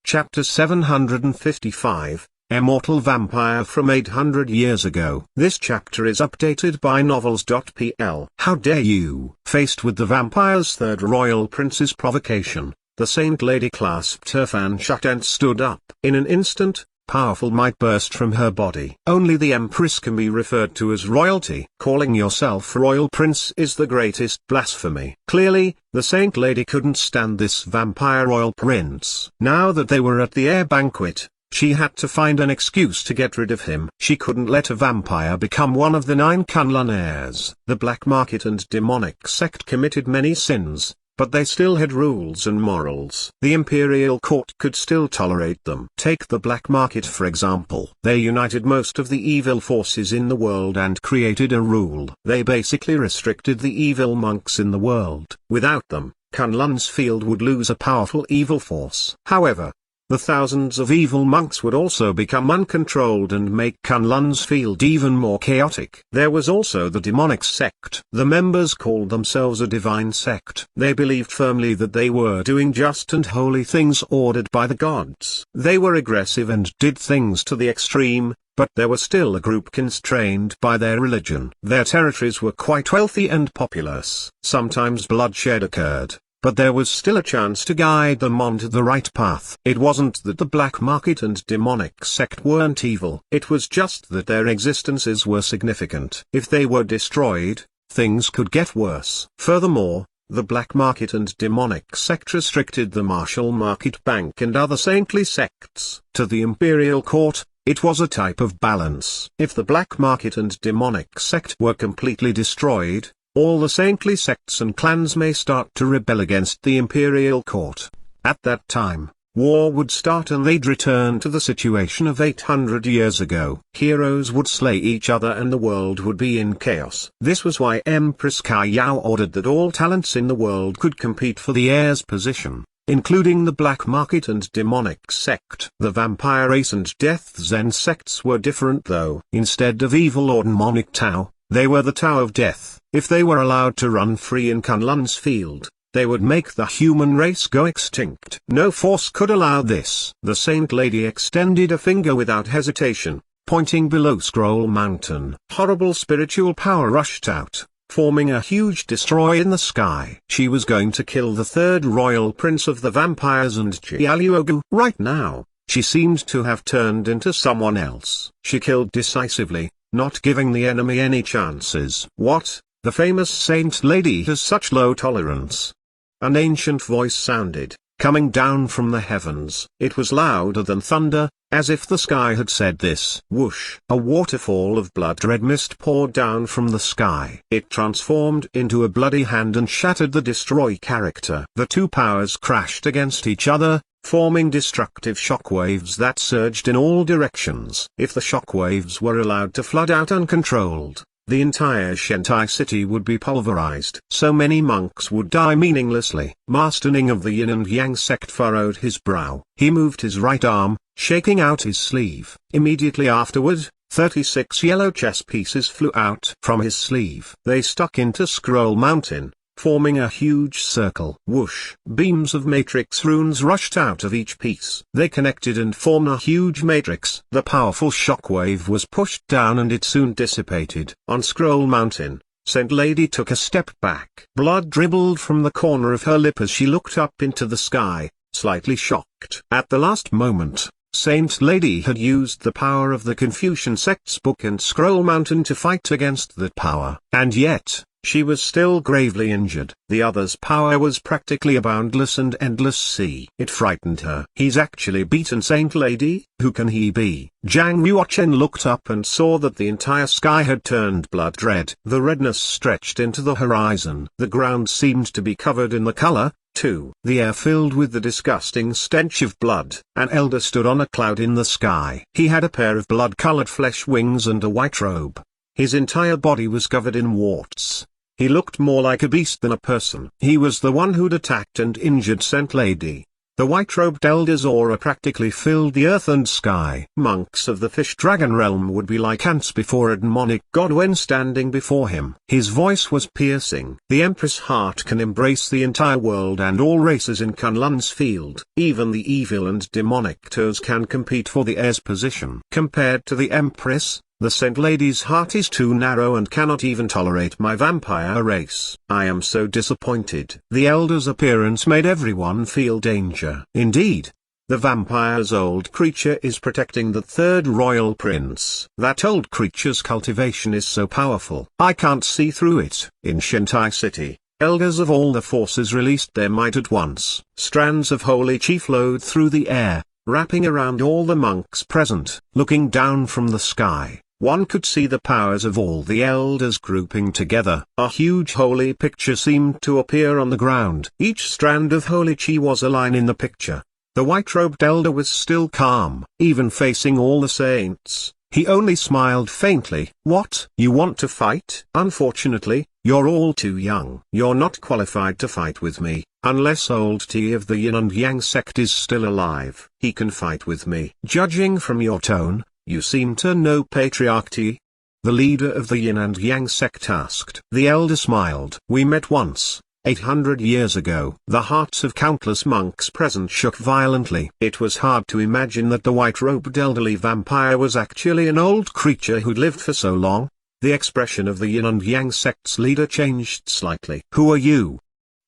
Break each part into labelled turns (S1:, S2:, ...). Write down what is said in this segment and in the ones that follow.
S1: Chapter 755, Immortal Vampire from 800 years ago. This chapter is updated by novels.pl. How dare you! Faced with the vampire's third royal prince's provocation, the Saint Lady clasped her fan shut and stood up. In an instant, powerful might burst from her body. Only the Empress can be referred to as royalty. Calling yourself royal prince is the greatest blasphemy. Clearly, the Saint Lady couldn't stand this vampire royal prince. Now that they were at the air banquet, she had to find an excuse to get rid of him. She couldn't let a vampire become one of the 9 Kunlun heirs. The black market and demonic sect committed many sins, but they still had rules and morals. The imperial court could still tolerate them. Take the black market for example. They united most of the evil forces in the world and created a rule. They basically restricted the evil monks in the world. Without them, Kunlun's field would lose a powerful evil force. However, the thousands of evil monks would also become uncontrolled and make Kunlun's field even more chaotic. There was also the demonic sect. The members called themselves a divine sect. They believed firmly that they were doing just and holy things ordered by the gods. They were aggressive and did things to the extreme, but there was still a group constrained by their religion. Their territories were quite wealthy and populous. Sometimes bloodshed occurred, but there was still a chance to guide them onto the right path. It wasn't that the black market and demonic sect weren't evil. It was just that their existences were significant. If they were destroyed, things could get worse. Furthermore, the black market and demonic sect restricted the martial market bank and other saintly sects. To the imperial court, it was a type of balance. If the black market and demonic sect were completely destroyed, all the saintly sects and clans may start to rebel against the imperial court. At that time, war would start and they'd return to the situation of 800 years ago. Heroes would slay each other and the world would be in chaos. This was why Empress Kaiyao ordered that all talents in the world could compete for the heir's position, including the black market and demonic sect. The vampire race and death zen sects were different though. Instead of evil or demonic Tao, they were the Tao of death. If they were allowed to run free in Kunlun's field, they would make the human race go extinct. No force could allow this. The Saint Lady extended a finger without hesitation, pointing below Scroll Mountain. Horrible spiritual power rushed out, forming a huge destroy in the sky. She was going to kill the third royal prince of the vampires and Jialuogu. Right now, she seemed to have turned into someone else. She killed decisively, not giving the enemy any chances. What? The famous Saint Lady has such low tolerance. An ancient voice sounded, coming down from the heavens. It was louder than thunder, as if the sky had said this. Whoosh! A waterfall of blood-red mist poured down from the sky. It transformed into a bloody hand and shattered the destroy character. The two powers crashed against each other, forming destructive shockwaves that surged in all directions. If the shockwaves were allowed to flood out uncontrolled, the entire Shentai city would be pulverized. So many monks would die meaninglessly. Master Ning of the Yin and Yang sect furrowed his brow. He moved his right arm, shaking out his sleeve. Immediately afterward, 36 yellow chess pieces flew out from his sleeve. They stuck into Scroll Mountain, forming a huge circle. Whoosh! Beams of matrix runes rushed out of each piece. They connected and formed a huge matrix. The powerful shockwave was pushed down and it soon dissipated. On Scroll Mountain, Saint Lady took a step back. Blood dribbled from the corner of her lip as she looked up into the sky, slightly shocked. At the last moment, Saint Lady had used the power of the Confucian sect's book and Scroll Mountain to fight against that power. And yet, she was still gravely injured. The other's power was practically a boundless and endless sea. It frightened her. He's actually beaten Saint Lady? Who can he be? Zhang Yuochen looked up and saw that the entire sky had turned blood red. The redness stretched into the horizon. The ground seemed to be covered in the color, too. The air filled with the disgusting stench of blood. An elder stood on a cloud in the sky. He had a pair of blood-colored flesh wings and a white robe. His entire body was covered in warts. He looked more like a beast than a person. He was the one who'd attacked and injured Saint Lady. The white-robed elders' aura practically filled the earth and sky. Monks of the fish-dragon realm would be like ants before a demonic god when standing before him. His voice was piercing. The Empress' heart can embrace the entire world and all races in Kunlun's field. Even the evil and demonic toes can compete for the heir's position. Compared to the Empress, the Saint Lady's heart is too narrow and cannot even tolerate my vampire race. I am so disappointed. The elder's appearance made everyone feel danger. Indeed, the vampire's old creature is protecting the third royal prince. That old creature's cultivation is so powerful. I can't see through it. In Shintai City, elders of all the forces released their might at once. Strands of holy chi flowed through the air, wrapping around all the monks present. Looking down from the sky, one could see the powers of all the elders grouping together. A huge holy picture seemed to appear on the ground. Each strand of holy chi was a line in the picture. The white-robed elder was still calm, even facing all the saints. He only smiled faintly. What? You want to fight? Unfortunately, you're all too young. You're not qualified to fight with me, unless old T of the Yin and Yang sect is still alive. He can fight with me. Judging from your tone, you seem to know Patriarch T. The leader of the Yin and Yang sect asked. The elder smiled. We met once, 800 years ago. The hearts of countless monks present shook violently. It was hard to imagine that the white-robed elderly vampire was actually an old creature who'd lived for so long. The expression of the Yin and Yang sect's leader changed slightly. Who are you?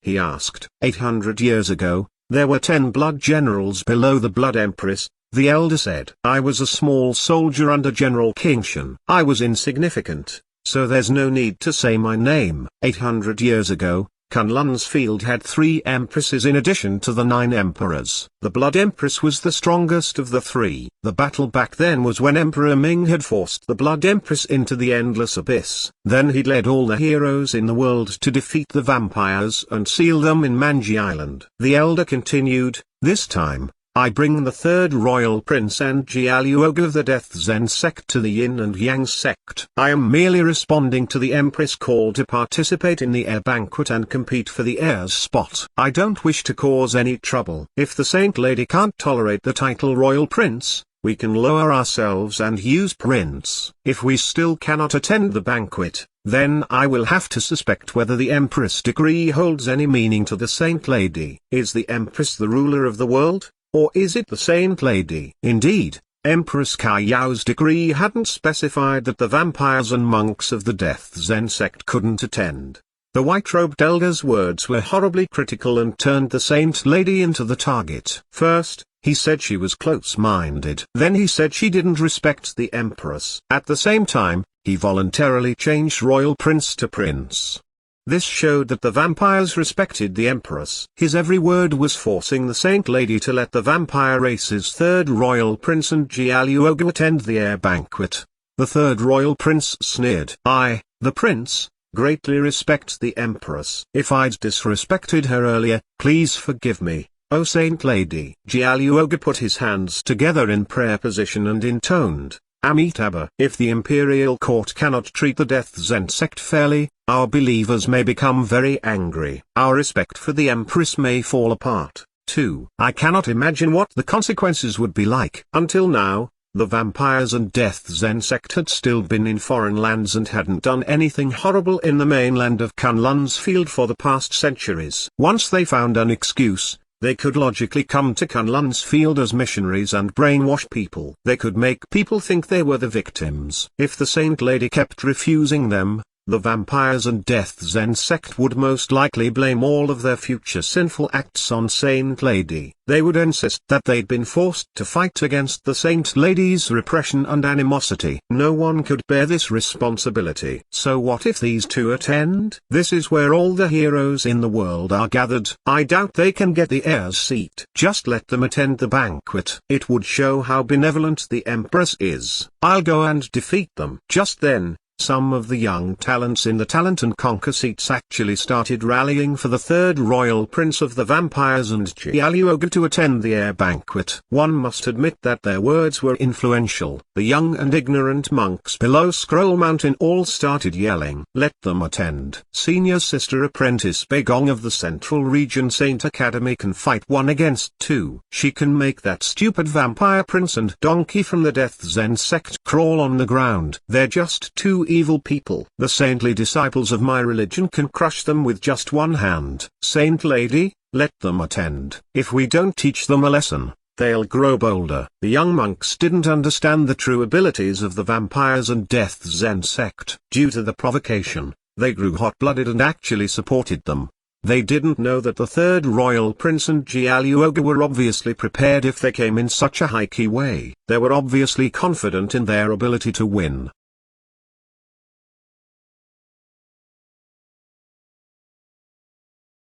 S1: He asked. 800 years ago, there were 10 blood generals below the Blood Empress. The elder said. I was a small soldier under General Kingshan. I was insignificant, so there's no need to say my name. 800 years ago, Kunlun's field had 3 empresses in addition to the 9 emperors. The Blood Empress was the strongest of the 3. The battle back then was when Emperor Ming had forced the Blood Empress into the endless abyss. Then he'd led all the heroes in the world to defeat the vampires and seal them in Manji Island. The elder continued, this time, I bring the third royal prince and Jialuoga of the Death Zen sect to the Yin and Yang sect. I am merely responding to the Empress' call to participate in the heir banquet and compete for the heir's spot. I don't wish to cause any trouble. If the Saint Lady can't tolerate the title royal prince, we can lower ourselves and use prince. If we still cannot attend the banquet, then I will have to suspect whether the Empress decree holds any meaning to the Saint Lady. Is the Empress the ruler of the world? Or is it the Saint Lady? Indeed, Empress Kaiyao's decree hadn't specified that the vampires and monks of the Death Zen sect couldn't attend. The white-robed elder's words were horribly critical and turned the Saint Lady into the target. First, he said she was close-minded. Then he said she didn't respect the Empress. At the same time, he voluntarily changed Royal Prince to Prince. This showed that the vampires respected the Empress. His every word was forcing the Saint Lady to let the vampire race's third royal prince and Jialuoga attend the heir banquet. The third royal prince sneered. I, the prince, greatly respect the Empress. If I'd disrespected her earlier, please forgive me, O Saint Lady. Jialuoga put his hands together in prayer position and intoned, Amitabha. If the imperial court cannot treat the Death Zen sect fairly, our believers may become very angry. Our respect for the Empress may fall apart, too. I cannot imagine what the consequences would be like. Until now, the vampires and Death Zen sect had still been in foreign lands and hadn't done anything horrible in the mainland of Kunlun's field for the past centuries. Once they found an excuse, they could logically come to Kunlun's field as missionaries and brainwash people. They could make people think they were the victims. If the Saint Lady kept refusing them, the vampires and Death Zen sect would most likely blame all of their future sinful acts on Saint Lady. They would insist that they'd been forced to fight against the Saint Lady's repression and animosity. No one could bear this responsibility. So what if these two attend? This is where all the heroes in the world are gathered. I doubt they can get the heir's seat. Just let them attend the banquet. It would show how benevolent the Empress is. I'll go and defeat them. Just then, Some of the young talents in the Talent and Conquer seats actually started rallying for the third royal prince of the vampires and Gialluoga to attend the air banquet. One must admit that their words were influential. The young and ignorant monks below Scroll Mountain all started yelling, "Let them attend." Senior Sister Apprentice Begong of the Central Region Saint Academy can fight 1 against 2. She can make that stupid vampire prince and donkey from the Death Zen sect crawl on the ground. They're just two evil people. The saintly disciples of my religion can crush them with just one hand. Saint Lady, let them attend. If we don't teach them a lesson, they'll grow bolder. The young monks didn't understand the true abilities of the vampires and Death Zen sect. Due to the provocation, they grew hot-blooded and actually supported them. They didn't know that the third royal prince and Gialluoga were obviously prepared if they came in such a high-key way. They were obviously confident in their ability to win.